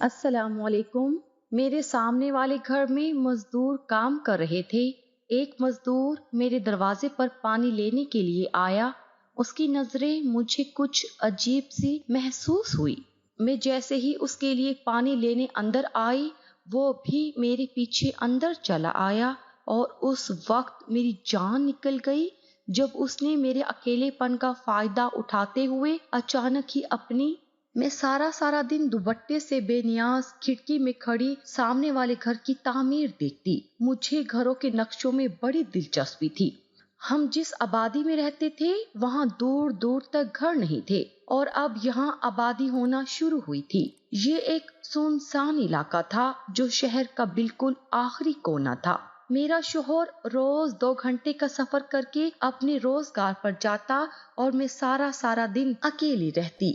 السلام علیکم۔ میرے سامنے والے گھر میں مزدور کام کر رہے تھے۔ ایک مزدور میرے دروازے پر پانی لینے کے لیے آیا۔ اس کی نظریں مجھے کچھ عجیب سی محسوس ہوئی۔ میں جیسے ہی اس کے لیے پانی لینے اندر آئی، وہ بھی میرے پیچھے اندر چلا آیا اور اس وقت میری جان نکل گئی جب اس نے میرے اکیلے پن کا فائدہ اٹھاتے ہوئے اچانک ہی میں سارا دن دوپٹے سے بے نیاز کھڑکی میں کھڑی سامنے والے گھر کی تعمیر دیکھتی۔ مجھے گھروں کے نقشوں میں بڑی دلچسپی تھی۔ ہم جس آبادی میں رہتے تھے وہاں دور دور تک گھر نہیں تھے اور اب یہاں آبادی ہونا شروع ہوئی تھی۔ یہ ایک سنسان علاقہ تھا جو شہر کا بالکل آخری کونا تھا۔ میرا شوہر روز 2 گھنٹے کا سفر کر کے اپنے روزگار پر جاتا اور میں سارا دن اکیلی رہتی۔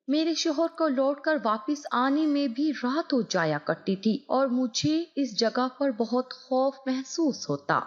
میرے شوہر کو لوٹ کر واپس آنے میں بھی رات ہو جایا کرتی تھی اور مجھے اس جگہ پر بہت خوف محسوس ہوتا۔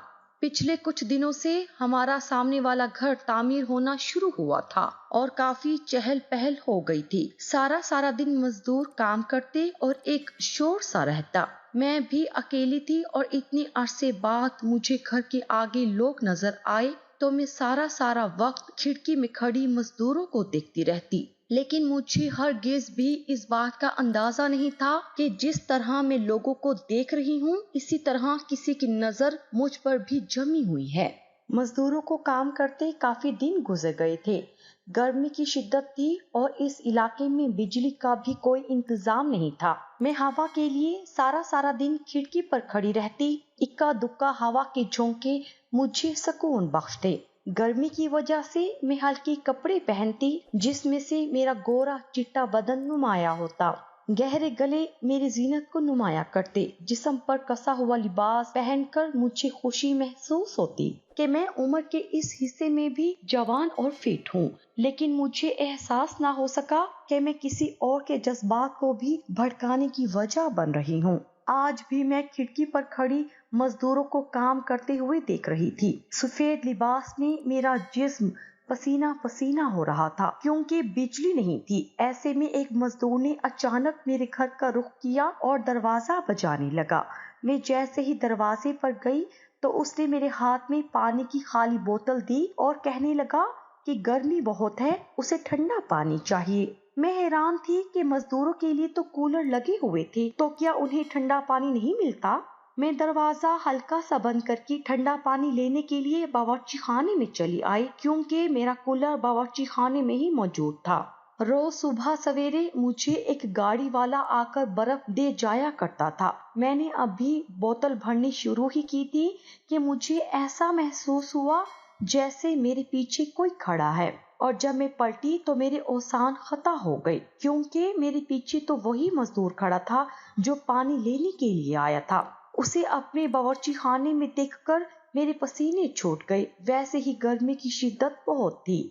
پچھلے کچھ دنوں سے ہمارا سامنے والا گھر تعمیر ہونا شروع ہوا تھا اور کافی چہل پہل ہو گئی تھی۔ سارا دن مزدور کام کرتے اور ایک شور سا رہتا۔ میں بھی اکیلی تھی اور اتنے عرصے بعد مجھے گھر کے آگے لوگ نظر آئے تو میں سارا وقت کھڑکی میں کھڑی مزدوروں کو دیکھتی رہتی۔ لیکن مجھے ہرگز بھی اس بات کا اندازہ نہیں تھا کہ جس طرح میں لوگوں کو دیکھ رہی ہوں اسی طرح کسی کی نظر مجھ پر بھی جمی ہوئی ہے۔ مزدوروں کو کام کرتے کافی دن گزر گئے تھے۔ گرمی کی شدت تھی اور اس علاقے میں بجلی کا بھی کوئی انتظام نہیں تھا۔ میں ہوا کے لیے سارا دن کھڑکی پر کھڑی رہتی۔ اکا دکا ہوا کے جھونکے مجھے سکون بخشتے۔ گرمی کی وجہ سے میں ہلکے کپڑے پہنتی جس میں سے میرا گورا چٹا بدن نمایاں ہوتا۔ گہرے گلے میری زینت کو نمایاں کرتے۔ جسم پر کسا ہوا لباس پہن کر مجھے خوشی محسوس ہوتی کہ میں عمر کے اس حصے میں بھی جوان اور فٹ ہوں، لیکن مجھے احساس نہ ہو سکا کہ میں کسی اور کے جذبات کو بھی بھڑکانے کی وجہ بن رہی ہوں۔ آج بھی میں کھڑکی پر کھڑی مزدوروں کو کام کرتے ہوئے دیکھ رہی تھی۔ سفید لباس میں میرا جسم پسینہ ہو رہا تھا کیونکہ بجلی نہیں تھی۔ ایسے میں ایک مزدور نے اچانک میرے گھر کا رخ کیا اور دروازہ بجانے لگا۔ میں جیسے ہی دروازے پر گئی تو اس نے میرے ہاتھ میں پانی کی خالی بوتل دی اور کہنے لگا کہ گرمی بہت ہے، اسے ٹھنڈا پانی چاہیے۔ میں حیران تھی کہ مزدوروں کے لیے تو کولر لگے ہوئے تھے، تو کیا انہیں ٹھنڈا پانی نہیں ملتا؟ میں دروازہ ہلکا سا بند کر کے ٹھنڈا پانی لینے کے لیے باورچی خانے میں چلی آئی کیونکہ میرا کولر باورچی خانے میں ہی موجود تھا۔ روز صبح سویرے مجھے ایک گاڑی والا آ کر برف دے جایا کرتا تھا۔ میں نے ابھی بوتل بھرنی شروع ہی کی تھی کہ مجھے ایسا محسوس ہوا جیسے میرے پیچھے کوئی کھڑا ہے، اور جب میں پلٹی تو میرے اوزان خطا ہو گئے کیونکہ میرے پیچھے تو وہی مزدور کھڑا تھا جو پانی لینے کے لیے آیا تھا۔ اسے اپنے باورچی خانے میں دیکھ کر میرے پسینے چھوٹ گئے۔ ویسے ہی گرمی کی شدت بہت تھی۔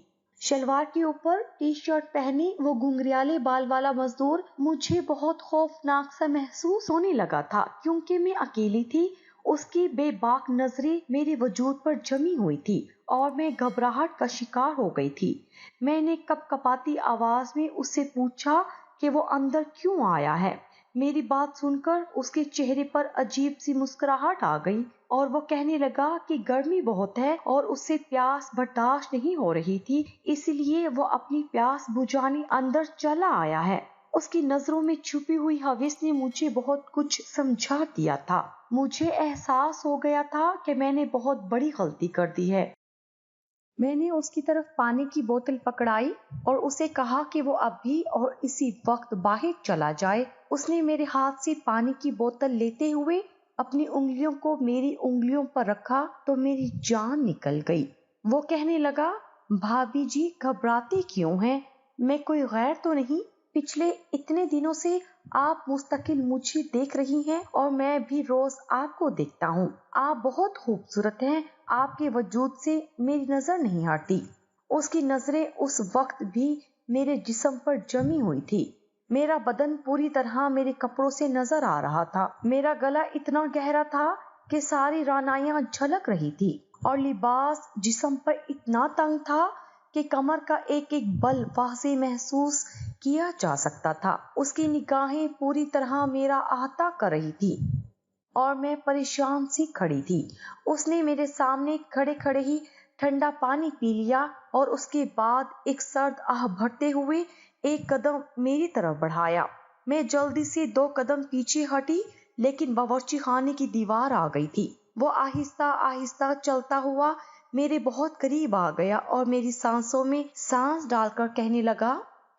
شلوار کے اوپر ٹی شرٹ پہنے وہ گھنگریالے بال والا مزدور مجھے بہت خوفناک سا محسوس ہونے لگا تھا کیونکہ میں اکیلی تھی۔ اس کی بے باک نظریں میرے وجود پر جمی ہوئی تھی اور میں گھبراہٹ کا شکار ہو گئی تھی۔ میں نے کپکپاتی آواز میں اس سے پوچھا کہ وہ اندر کیوں آیا ہے۔ میری بات سن کر اس کے چہرے پر عجیب سی مسکراہٹ آ گئی اور وہ کہنے لگا کہ گرمی بہت ہے اور اس سے پیاس برداشت نہیں ہو رہی تھی، اس لیے وہ اپنی پیاس بجھانے اندر چلا آیا ہے۔ اس کی نظروں میں چھپی ہوئی ہوس نے مجھے بہت کچھ سمجھا دیا تھا۔ مجھے احساس ہو گیا تھا کہ میں نے بہت بڑی غلطی کر دی ہے۔ میں نے اس کی طرف پانی کی بوتل پکڑائی اور اسے کہا کہ وہ ابھی اور اسی وقت باہر چلا جائے۔ اس نے میرے ہاتھ سے پانی کی بوتل لیتے ہوئے اپنی انگلیوں کو میری انگلیوں پر رکھا تو میری جان نکل گئی۔ وہ کہنے لگا، بھابھی جی گھبراتے کیوں ہیں؟ میں کوئی غیر تو نہیں؟ پچھلے اتنے دنوں سے آپ مستقل مجھے دیکھ رہی ہیں اور میں بھی روز آپ کو دیکھتا ہوں۔ آپ بہت خوبصورت ہیں، آپ کے وجود سے میری نظر نہیں ہٹتی۔ اس کی نظریں اس وقت بھی میرے جسم پر جمی ہوئی تھی۔ میرا بدن پوری طرح میرے کپڑوں سے نظر آ رہا تھا۔ میرا گلا اتنا گہرا تھا کہ ساری رانائیاں جھلک رہی تھی اور لباس جسم پر اتنا تنگ تھا کہ کمر کا ایک ایک بل واضح محسوس کیا جا سکتا تھا۔ اس کی نگاہیں پوری طرح میرا احاطہ کر رہی تھی اور میں پریشان سی کھڑی تھی۔ اس نے میرے سامنے کھڑے کھڑے ہی ٹھنڈا پانی پی لیا اور اس کے بعد ایک سرد آہ بھرتے ہوئے ایک قدم میری طرف بڑھایا۔ میں جلدی سے 2 قدم پیچھے ہٹی، لیکن باورچی خانے کی دیوار آ گئی تھی۔ وہ آہستہ آہستہ چلتا ہوا میرے بہت قریب آ گیا اور میری سانسوں میں سانس ڈال کر کہنے لگا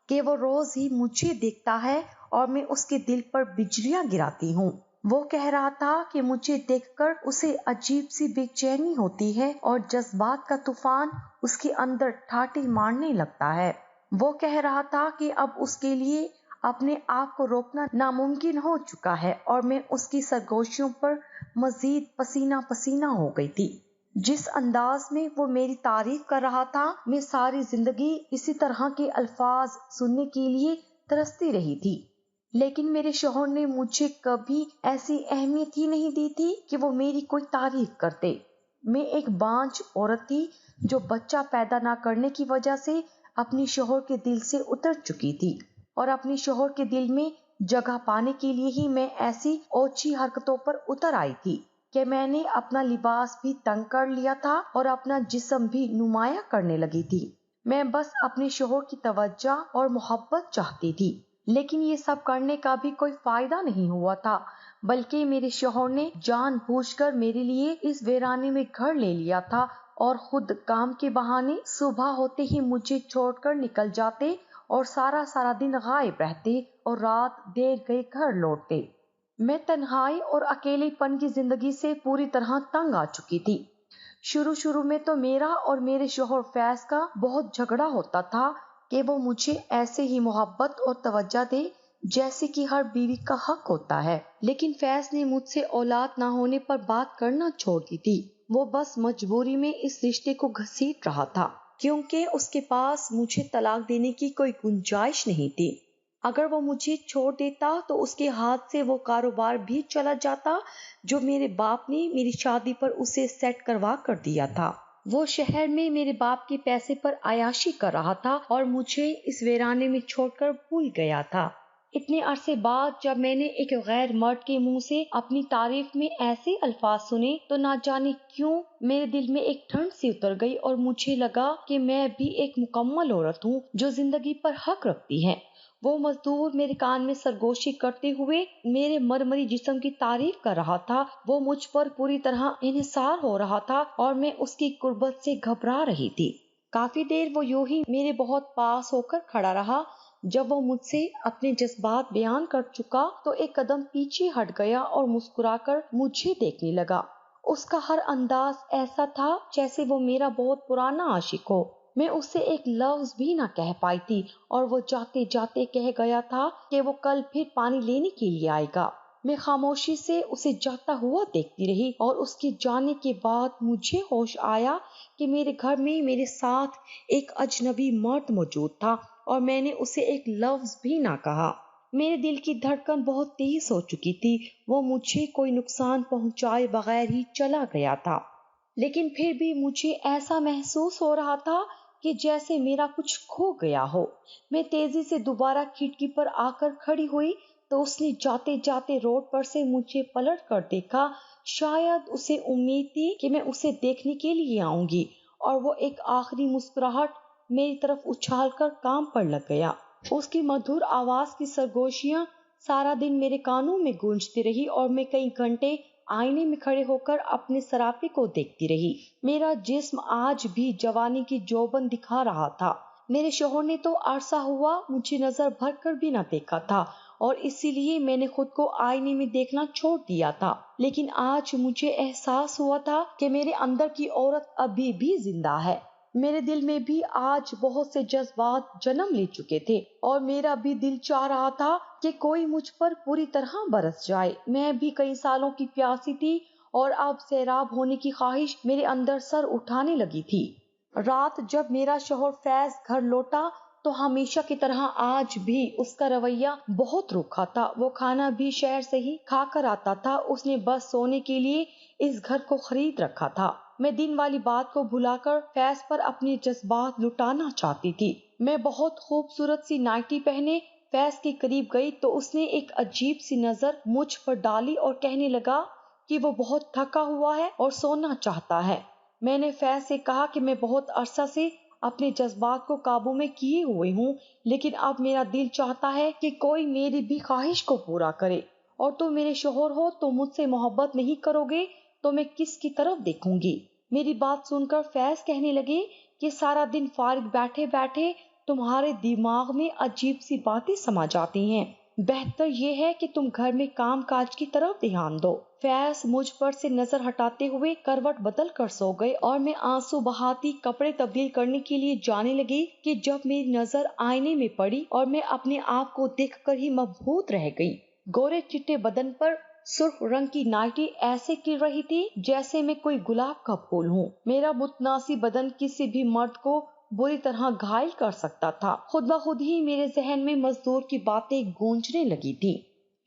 کہ وہ روز ہی مجھے دیکھتا ہے اور میں اس کے دل پر بجلیاں گراتی ہوں۔ وہ کہہ رہا تھا کہ مجھے دیکھ کر اسے عجیب سی بے چینی ہوتی ہے اور جذبات کا طوفان اس کے اندر ٹھاٹھے مارنے لگتا ہے۔ وہ کہہ رہا تھا کہ اب اس کے لیے اپنے آپ کو روکنا ناممکن ہو چکا ہے اور میں اس کی سرگوشیوں پر مزید پسینہ پسینہ ہو گئی تھی۔ جس انداز میں وہ میری تعریف کر رہا تھا، میں ساری زندگی اسی طرح کے الفاظ سننے کے لیے ترستی رہی تھی، لیکن میرے شوہر نے مجھے کبھی ایسی اہمیت ہی نہیں دی تھی کہ وہ میری کوئی تعریف کرتے۔ میں ایک بانجھ عورت تھی جو بچہ پیدا نہ کرنے کی وجہ سے اپنی شوہر کے دل سے اتر چکی تھی، اور اپنے شوہر کے دل میں جگہ پانے کے لیے ہی میں ایسی اوچھی حرکتوں پر اتر آئی تھی کہ میں نے اپنا لباس بھی تنگ کر لیا تھا اور اپنا جسم بھی نمایاں کرنے لگی تھی۔ میں بس اپنے شوہر کی توجہ اور محبت چاہتی تھی، لیکن یہ سب کرنے کا بھی کوئی فائدہ نہیں ہوا تھا، بلکہ میرے شوہر نے جان بوجھ کر میرے لیے اس ویرانے میں گھر لے لیا تھا اور خود کام کے بہانے صبح ہوتے ہی مجھے چھوڑ کر نکل جاتے اور سارا دن غائب رہتے اور رات دیر گئے گھر لوٹتے۔ میں تنہائی اور اکیلے پن کی زندگی سے پوری طرح تنگ آ چکی تھی۔ شروع میں تو میرا اور میرے شوہر فیض کا بہت جھگڑا ہوتا تھا کہ وہ مجھے ایسے ہی محبت اور توجہ دے جیسے کہ ہر بیوی کا حق ہوتا ہے، لیکن فیض نے مجھ سے اولاد نہ ہونے پر بات کرنا چھوڑ دی تھی۔ وہ بس مجبوری میں اس رشتے کو گھسیٹ رہا تھا، کیونکہ اس کے پاس مجھے طلاق دینے کی کوئی گنجائش نہیں تھی۔ اگر وہ مجھے چھوڑ دیتا تو اس کے ہاتھ سے وہ کاروبار بھی چلا جاتا جو میرے باپ نے میری شادی پر اسے سیٹ کروا کر دیا تھا۔ وہ شہر میں میرے باپ کے پیسے پر عیاشی کر رہا تھا اور مجھے اس ویرانے میں چھوڑ کر بھول گیا تھا۔ اتنے عرصے بعد جب میں نے ایک غیر مرد کے منہ سے اپنی تعریف میں ایسے الفاظ سنے تو نہ جانے کیوں میرے دل میں ایک ٹھنڈ سی اتر گئی اور مجھے لگا کہ میں بھی ایک مکمل عورت ہوں جو زندگی پر حق رکھتی ہے۔ وہ مزدور میرے کان میں سرگوشی کرتے ہوئے میرے مرمری جسم کی تعریف کر رہا تھا۔ وہ مجھ پر پوری طرح انحصار ہو رہا تھا اور میں اس کی قربت سے گھبرا رہی تھی۔ کافی دیر وہ یوں ہی میرے بہت پاس ہو کر کھڑا رہا۔ جب وہ مجھ سے اپنے جذبات بیان کر چکا تو ایک قدم پیچھے ہٹ گیا اور مسکرا کر مجھے دیکھنے لگا۔ اس کا ہر انداز ایسا تھا جیسے وہ میرا بہت پرانا عاشق ہو۔ میں اس سے ایک لفظ بھی نہ کہہ پائی تھی اور وہ جاتے جاتے کہہ گیا تھا کہ وہ کل پھر پانی لینے کے لیے آئے گا۔ میں خاموشی سے اسے جاتا ہوا دیکھتی رہی اور اس کے جانے کے بعد مجھے ہوش آیا کہ میرے گھر میں میرے ساتھ ایک اجنبی مرد موجود تھا اور میں نے اسے ایک لفظ بھی نہ کہا۔ میرے دل کی دھڑکن بہت تیز ہو چکی تھی۔ وہ مجھے کوئی نقصان پہنچائے بغیر ہی چلا گیا تھا، لیکن پھر بھی مجھے ایسا محسوس ہو رہا تھا کہ جیسے میرا کچھ کھو گیا ہو۔ میں تیزی سے دوبارہ کھڑکی پر آ کر کھڑی ہوئی تو اس نے جاتے جاتے روڈ پر سے مجھے پلٹ کر دیکھا۔ شاید اسے امید تھی کہ میں اسے دیکھنے کے لیے آؤں گی، اور وہ ایک آخری مسکراہٹ میری طرف اچھال کر کام پر لگ گیا۔ اس کی مدھر آواز کی سرگوشیاں سارا دن میرے کانوں میں گونجتی رہی اور میں کئی گھنٹے آئینے میں کھڑے ہو کر اپنے سراپے کو دیکھتی رہی۔ میرا جسم آج بھی جوانی کی جوبن دکھا رہا تھا۔ میرے شوہر نے تو عرصہ ہوا مجھے نظر بھر کر بھی نہ دیکھا تھا اور اسی لیے میں نے خود کو آئینے میں دیکھنا چھوڑ دیا تھا، لیکن آج مجھے احساس ہوا تھا کہ میرے اندر کی عورت ابھی بھی زندہ ہے۔ میرے دل میں بھی آج بہت سے جذبات جنم لے چکے تھے اور میرا بھی دل چاہ رہا تھا کہ کوئی مجھ پر پوری طرح برس جائے۔ میں بھی کئی سالوں کی پیاسی تھی اور اب سیراب ہونے کی خواہش میرے اندر سر اٹھانے لگی تھی۔ رات جب میرا شوہر فیض گھر لوٹا تو ہمیشہ کی طرح آج بھی اس کا رویہ بہت روکھا تھا۔ وہ کھانا بھی شہر سے ہی کھا کر آتا تھا۔ اس نے بس سونے کے لیے اس گھر کو خرید رکھا تھا۔ میں دن والی بات کو بھلا کر فیض پر اپنے جذبات لٹانا چاہتی تھی۔ میں بہت خوبصورت سی نائٹی پہنے فیض کے قریب گئی تو اس نے ایک عجیب سی نظر مجھ پر ڈالی اور کہنے لگا کہ وہ بہت تھکا ہوا ہے اور سونا چاہتا ہے۔ میں نے فیض سے کہا کہ میں بہت عرصہ سے اپنے جذبات کو قابو میں کیے ہوئے ہوں، لیکن اب میرا دل چاہتا ہے کہ کوئی میری بھی خواہش کو پورا کرے، اور تم میرے شوہر ہو تو مجھ سے محبت نہیں کرو گے تو میں کس کی طرف دیکھوں گی؟ میری بات سن کر فیض کہنے لگے کہ سارا دن فارغ بیٹھے بیٹھے تمہارے دماغ میں عجیب سی باتیں سما جاتی ہیں، بہتر یہ ہے کہ تم گھر میں کام کاج کی طرف دھیان دو۔ فیض مجھ پر سے نظر ہٹاتے ہوئے کروٹ بدل کر سو گئے اور میں آنسو بہاتی کپڑے تبدیل کرنے کے لیے جانے لگی کہ جب میری نظر آئینے میں پڑی اور میں اپنے آپ کو دیکھ کر ہی مبہوت رہ گئی۔ گورے چٹے بدن پر سرخ رنگ کی نائٹی ایسے گر رہی تھی جیسے میں کوئی گلاب کا پھول ہوں۔ میرا متناسب بدن کسی بھی مرد کو بری طرح گھائل کر سکتا تھا۔ خود بخود ہی میرے ذہن میں مزدور کی باتیں گونجنے لگی تھی۔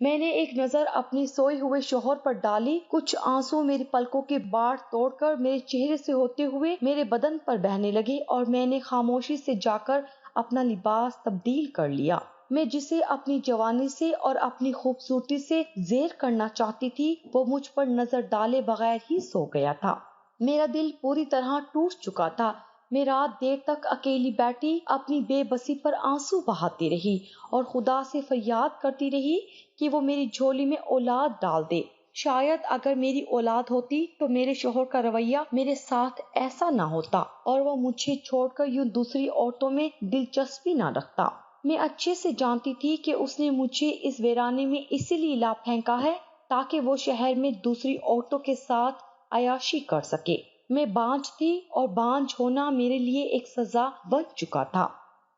میں نے ایک نظر اپنی سوئے ہوئے شوہر پر ڈالی، کچھ آنسو میری پلکوں کے باڑ توڑ کر میرے چہرے سے ہوتے ہوئے میرے بدن پر بہنے لگے اور میں نے خاموشی سے جا کر اپنا لباس تبدیل کر لیا۔ میں جسے اپنی جوانی سے اور اپنی خوبصورتی سے زیر کرنا چاہتی تھی وہ مجھ پر نظر ڈالے بغیر ہی سو گیا تھا۔ میرا دل پوری طرح ٹوٹ چکا تھا۔ میں رات دیر تک اکیلی بیٹھی اپنی بے بسی پر آنسو بہاتی رہی اور خدا سے فریاد کرتی رہی کہ وہ میری جھولی میں اولاد ڈال دے۔ شاید اگر میری اولاد ہوتی تو میرے شوہر کا رویہ میرے ساتھ ایسا نہ ہوتا اور وہ مجھے چھوڑ کر یوں دوسری عورتوں میں دلچسپی نہ رکھتا۔ میں اچھے سے جانتی تھی کہ اس نے مجھے اس ویرانے میں اسی لیے لا پھینکا ہے تاکہ وہ شہر میں دوسری عورتوں کے ساتھ عیاشی کر سکے۔ میں بانجھ تھی اور بانجھ ہونا میرے لیے ایک سزا بن چکا تھا۔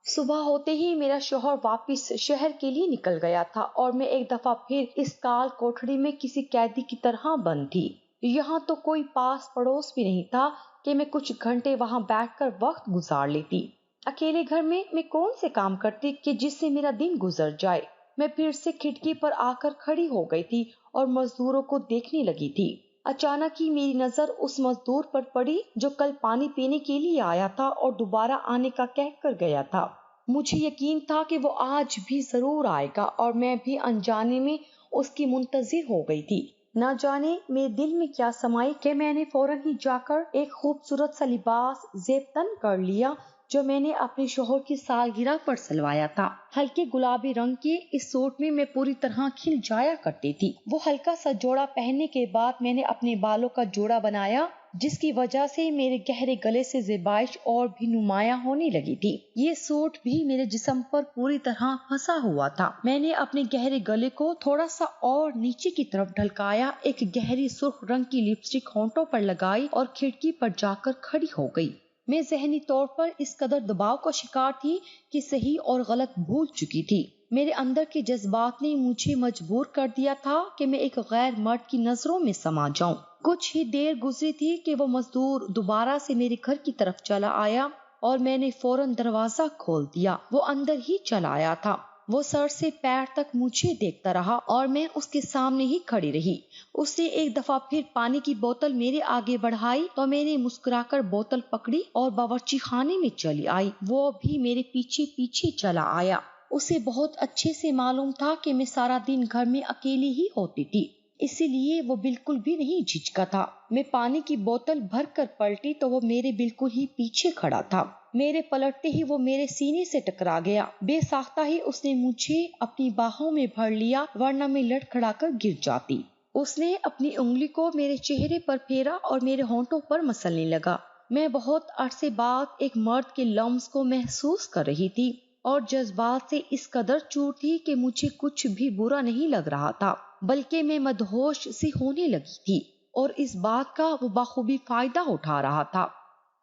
صبح ہوتے ہی میرا شوہر واپس شہر کے لیے نکل گیا تھا اور میں ایک دفعہ پھر اس کال کوٹھڑی میں کسی قیدی کی طرح بند تھی۔ یہاں تو کوئی پاس پڑوس بھی نہیں تھا کہ میں کچھ گھنٹے وہاں بیٹھ کر وقت گزار لیتی۔ اکیلے گھر میں کون سے کام کرتی کہ جس سے میرا دن گزر جائے؟ میں پھر سے کھڑکی پر آ کر کھڑی ہو گئی تھی اور مزدوروں کو دیکھنے لگی تھی۔ اچانک ہی میری نظر اس مزدور پر پڑی جو کل پانی پینے کے لیے آیا تھا اور دوبارہ آنے کا کہہ کر گیا تھا۔ مجھے یقین تھا کہ وہ آج بھی ضرور آئے گا اور میں بھی انجانے میں اس کی منتظر ہو گئی تھی۔ نہ جانے میرے دل میں کیا سمائی کہ میں نے فوراً ہی جا کر ایک خوبصورت سا لباس زیب تن کر لیا جو میں نے اپنے شوہر کی سالگرہ پر سلوایا تھا۔ ہلکے گلابی رنگ کے اس سوٹ میں پوری طرح کھل جایا کرتی تھی۔ وہ ہلکا سا جوڑا پہننے کے بعد میں نے اپنے بالوں کا جوڑا بنایا جس کی وجہ سے میرے گہرے گلے سے زیبائش اور بھی نمایاں ہونے لگی تھی۔ یہ سوٹ بھی میرے جسم پر پوری طرح پھنسا ہوا تھا۔ میں نے اپنے گہرے گلے کو تھوڑا سا اور نیچے کی طرف ڈھلکایا، ایک گہری سرخ رنگ کی لپسٹک ہونٹوں پر لگائی اور کھڑکی پر جا کر کھڑی ہو گئی۔ میں ذہنی طور پر اس قدر دباؤ کا شکار تھی کہ صحیح اور غلط بھول چکی تھی۔ میرے اندر کے جذبات نے مجھے مجبور کر دیا تھا کہ میں ایک غیر مرد کی نظروں میں سما جاؤں۔ کچھ ہی دیر گزری تھی کہ وہ مزدور دوبارہ سے میرے گھر کی طرف چلا آیا اور میں نے فوراً دروازہ کھول دیا۔ وہ اندر ہی چلا آیا تھا۔ وہ سر سے پیر تک مجھے دیکھتا رہا اور میں اس کے سامنے ہی کھڑی رہی۔ اس نے ایک دفعہ پھر پانی کی بوتل میرے آگے بڑھائی تو میں نے مسکرا کر بوتل پکڑی اور باورچی خانے میں چلی آئی۔ وہ بھی میرے پیچھے پیچھے چلا آیا۔ اسے بہت اچھے سے معلوم تھا کہ میں سارا دن گھر میں اکیلی ہی ہوتی تھی، اسی لیے وہ بالکل بھی نہیں جھجکا تھا۔ میں پانی کی بوتل بھر کر پلٹی تو وہ میرے بالکل ہی پیچھے کھڑا تھا۔ میرے پلٹتے ہی وہ میرے سینے سے ٹکرا گیا۔ بے ساختہ ہی اس نے مجھے اپنی باہوں میں بھر لیا ورنہ میں لڑکھڑا کر گر جاتی۔ اس نے اپنی انگلی کو میرے چہرے پر پھیرا اور میرے ہونٹوں پر مسلنے لگا۔ میں بہت عرصے بعد ایک مرد کے لمس کو محسوس کر رہی تھی اور جذبات سے اس قدر چور تھی کہ مجھے کچھ بھی برا نہیں لگ رہا تھا، بلکہ میں مدہوش سی ہونے لگی تھی اور اس بات کا وہ بخوبی فائدہ اٹھا رہا تھا۔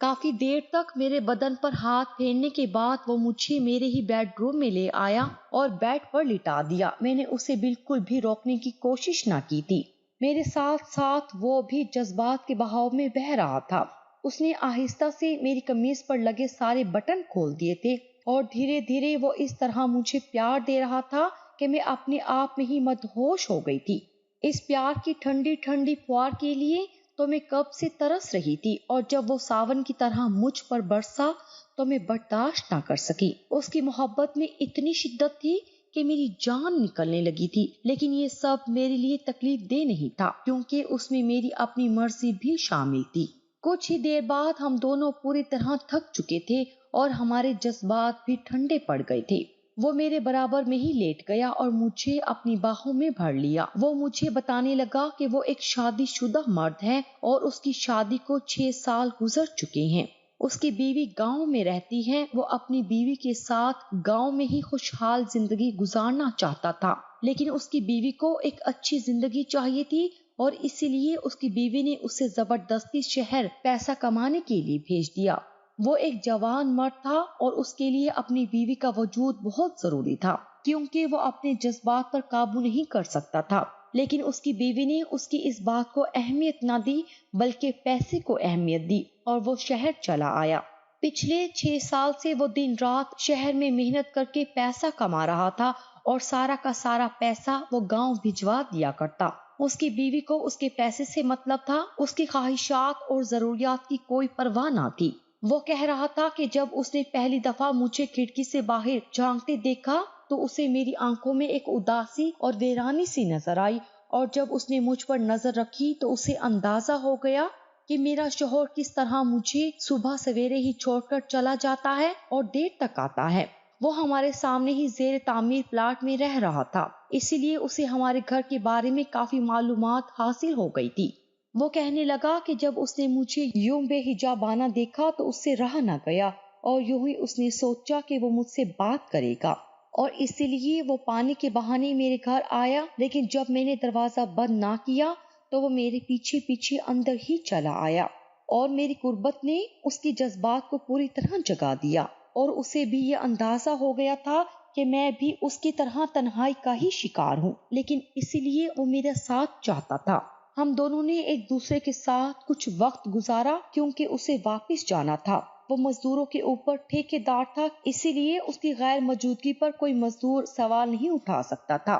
کافی دیر تک میرے بدن پر ہاتھ پھیرنے کے بعد وہ مجھے میرے ہی بیڈ روم میں لے آیا اور بیڈ پر لٹا دیا۔ میں نے اسے بالکل بھی روکنے کی کوشش نہ کی تھی۔ میرے ساتھ ساتھ وہ بھی جذبات کے بہاؤ میں بہہ رہا تھا۔ اس نے آہستہ سے میری قمیض پر لگے سارے بٹن کھول دیے تھے اور دھیرے دھیرے وہ اس طرح مجھے پیار دے رہا تھا کہ میں اپنے آپ میں ہی مدہوش ہو گئی تھی۔ اس پیار کی ٹھنڈی ٹھنڈی پھوار کے لیے تو میں کب سے ترس رہی تھی، اور جب وہ ساون کی طرح مجھ پر برسا تو میں برداشت نہ کر سکی۔ اس کی محبت میں اتنی شدت تھی کہ میری جان نکلنے لگی تھی، لیکن یہ سب میرے لیے تکلیف دہ نہیں تھا کیونکہ اس میں میری اپنی مرضی بھی شامل تھی۔ کچھ ہی دیر بعد ہم دونوں پوری طرح تھک چکے تھے اور ہمارے جذبات بھی ٹھنڈے پڑ گئے تھے۔ وہ میرے برابر میں ہی لیٹ گیا اور مجھے اپنی باہوں میں بھر لیا۔ وہ مجھے بتانے لگا کہ وہ ایک شادی شدہ مرد ہے اور اس کی شادی کو 6 سال گزر چکے ہیں۔ اس کی بیوی گاؤں میں رہتی ہے۔ وہ اپنی بیوی کے ساتھ گاؤں میں ہی خوشحال زندگی گزارنا چاہتا تھا، لیکن اس کی بیوی کو ایک اچھی زندگی چاہیے تھی اور اسی لیے اس کی بیوی نے اسے زبردستی شہر پیسہ کمانے کے لیے بھیج دیا۔ وہ ایک جوان مرد تھا اور اس کے لیے اپنی بیوی کا وجود بہت ضروری تھا کیونکہ وہ اپنے جذبات پر قابو نہیں کر سکتا تھا، لیکن اس کی بیوی نے اس کی اس بات کو اہمیت نہ دی بلکہ پیسے کو اہمیت دی اور وہ شہر چلا آیا۔ پچھلے 6 سال سے وہ دن رات شہر میں محنت کر کے پیسہ کما رہا تھا اور سارا کا سارا پیسہ وہ گاؤں بھجوا دیا کرتا۔ اس کی بیوی کو اس کے پیسے سے مطلب تھا، اس کی خواہشات اور ضروریات کی کوئی پرواہ نہ تھی۔ وہ کہہ رہا تھا کہ جب اس نے پہلی دفعہ مجھے کھڑکی سے باہر جھانکتے دیکھا تو اسے میری آنکھوں میں ایک اداسی اور ویرانی سی نظر آئی، اور جب اس نے مجھ پر نظر رکھی تو اسے اندازہ ہو گیا کہ میرا شوہر کس طرح مجھے صبح سویرے ہی چھوڑ کر چلا جاتا ہے اور دیر تک آتا ہے۔ وہ ہمارے سامنے ہی زیر تعمیر پلاٹ میں رہ رہا تھا، اسی لیے اسے ہمارے گھر کے بارے میں کافی معلومات حاصل ہو گئی تھی۔ وہ کہنے لگا کہ جب اس نے مجھے یوں بے حجابانہ دیکھا تو اس سے رہا نہ گیا اور یوں ہی اس نے سوچا کہ وہ مجھ سے بات کرے گا، اور اسی لیے وہ پانی کے بہانے میرے گھر آیا، لیکن جب میں نے دروازہ بند نہ کیا تو وہ میرے پیچھے پیچھے اندر ہی چلا آیا، اور میری قربت نے اس کی جذبات کو پوری طرح جگا دیا، اور اسے بھی یہ اندازہ ہو گیا تھا کہ میں بھی اس کی طرح تنہائی کا ہی شکار ہوں، لیکن اسی لیے وہ میرا ساتھ چاہتا تھا۔ ہم دونوں نے ایک دوسرے کے ساتھ کچھ وقت گزارا کیونکہ اسے واپس جانا تھا۔ وہ مزدوروں کے اوپر ٹھیکیدار تھا، اسی لیے اس کی غیر موجودگی پر کوئی مزدور سوال نہیں اٹھا سکتا تھا۔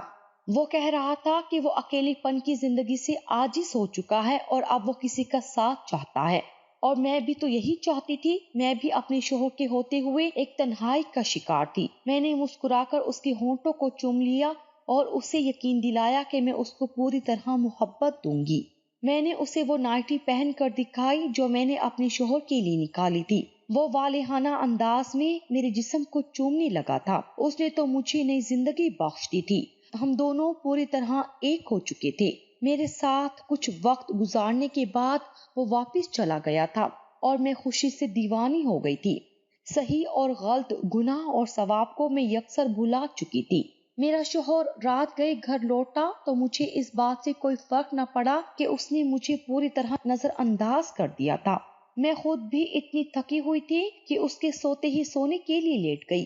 وہ کہہ رہا تھا کہ وہ اکیلے پن کی زندگی سے عاجز ہو چکا ہے اور اب وہ کسی کا ساتھ چاہتا ہے، اور میں بھی تو یہی چاہتی تھی۔ میں بھی اپنے شوہر کے ہوتے ہوئے ایک تنہائی کا شکار تھی۔ میں نے مسکرا کر اس کے ہونٹوں کو چوم لیا اور اسے یقین دلایا کہ میں اس کو پوری طرح محبت دوں گی۔ میں نے اسے وہ نائٹی پہن کر دکھائی جو میں نے اپنے شوہر کے لیے نکالی تھی۔ وہ والہانہ انداز میں میرے جسم کو چومنے لگا تھا۔ اس نے تو مجھے نئی زندگی بخش دی تھی۔ ہم دونوں پوری طرح ایک ہو چکے تھے۔ میرے ساتھ کچھ وقت گزارنے کے بعد وہ واپس چلا گیا تھا اور میں خوشی سے دیوانی ہو گئی تھی۔ صحیح اور غلط، گناہ اور ثواب کو میں یکسر بھلا چکی تھی۔ میرا شوہر رات گئے گھر لوٹا تو مجھے اس بات سے کوئی فرق نہ پڑا کہ اس نے مجھے پوری طرح نظر انداز کر دیا تھا۔ میں خود بھی اتنی تھکی ہوئی تھی کہ اس کے سوتے ہی سونے کے لیے لیٹ گئی۔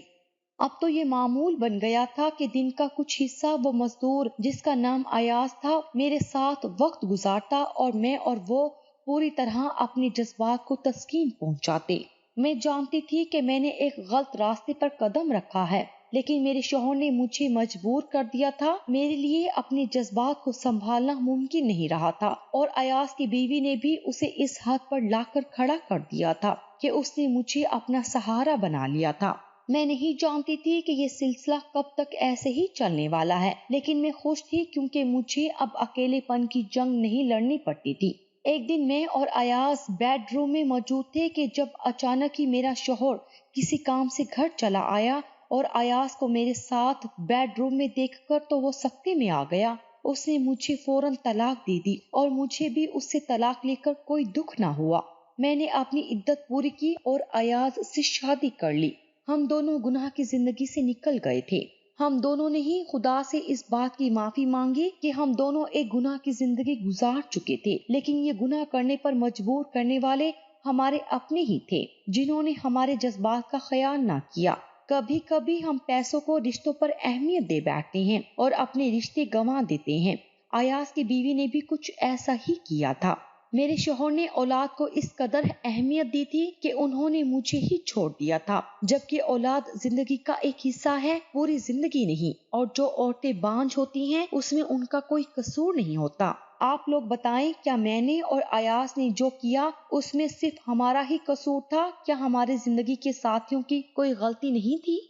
اب تو یہ معمول بن گیا تھا کہ دن کا کچھ حصہ وہ مزدور جس کا نام ایاز تھا میرے ساتھ وقت گزارتا اور میں اور وہ پوری طرح اپنے جذبات کو تسکین پہنچاتے۔ میں جانتی تھی کہ میں نے ایک غلط راستے پر قدم رکھا ہے، لیکن میرے شوہر نے مجھے مجبور کر دیا تھا۔ میرے لیے اپنے جذبات کو سنبھالنا ممکن نہیں رہا تھا، اور ایاز کی بیوی نے بھی اسے اس حد پر لا کر کھڑا کر دیا تھا کہ اس نے مجھے اپنا سہارا بنا لیا تھا۔ میں نہیں جانتی تھی کہ یہ سلسلہ کب تک ایسے ہی چلنے والا ہے، لیکن میں خوش تھی کیونکہ مجھے اب اکیلے پن کی جنگ نہیں لڑنی پڑتی تھی۔ ایک دن میں اور ایاز بیڈ روم میں موجود تھے کہ جب اچانک ہی میرا شوہر کسی کام سے گھر چلا آیا، اور ایاز کو میرے ساتھ بیڈ روم میں دیکھ کر تو وہ سکتے میں آ گیا۔ اس نے مجھے فوراً طلاق دے دی اور مجھے بھی اس سے طلاق لے کر کوئی دکھ نہ ہوا۔ میں نے اپنی عدت پوری کی اور ایاز سے شادی کر لی۔ ہم دونوں گناہ کی زندگی سے نکل گئے تھے۔ ہم دونوں نے ہی خدا سے اس بات کی معافی مانگی کہ ہم دونوں ایک گناہ کی زندگی گزار چکے تھے، لیکن یہ گناہ کرنے پر مجبور کرنے والے ہمارے اپنے ہی تھے جنہوں نے ہمارے جذبات کا خیال نہ کیا۔ کبھی کبھی ہم پیسوں کو رشتوں پر اہمیت دے بیٹھتے ہیں اور اپنے رشتے گنوا دیتے ہیں۔ ایاز کی بیوی نے بھی کچھ ایسا ہی کیا تھا۔ میرے شوہر نے اولاد کو اس قدر اہمیت دی تھی کہ انہوں نے مجھے ہی چھوڑ دیا تھا، جبکہ اولاد زندگی کا ایک حصہ ہے، پوری زندگی نہیں، اور جو عورتیں بانجھ ہوتی ہیں اس میں ان کا کوئی قصور نہیں ہوتا۔ آپ لوگ بتائیں، کیا میں نے اور ایاز نے جو کیا اس میں صرف ہمارا ہی قصور تھا؟ کیا ہمارے زندگی کے ساتھیوں کی کوئی غلطی نہیں تھی؟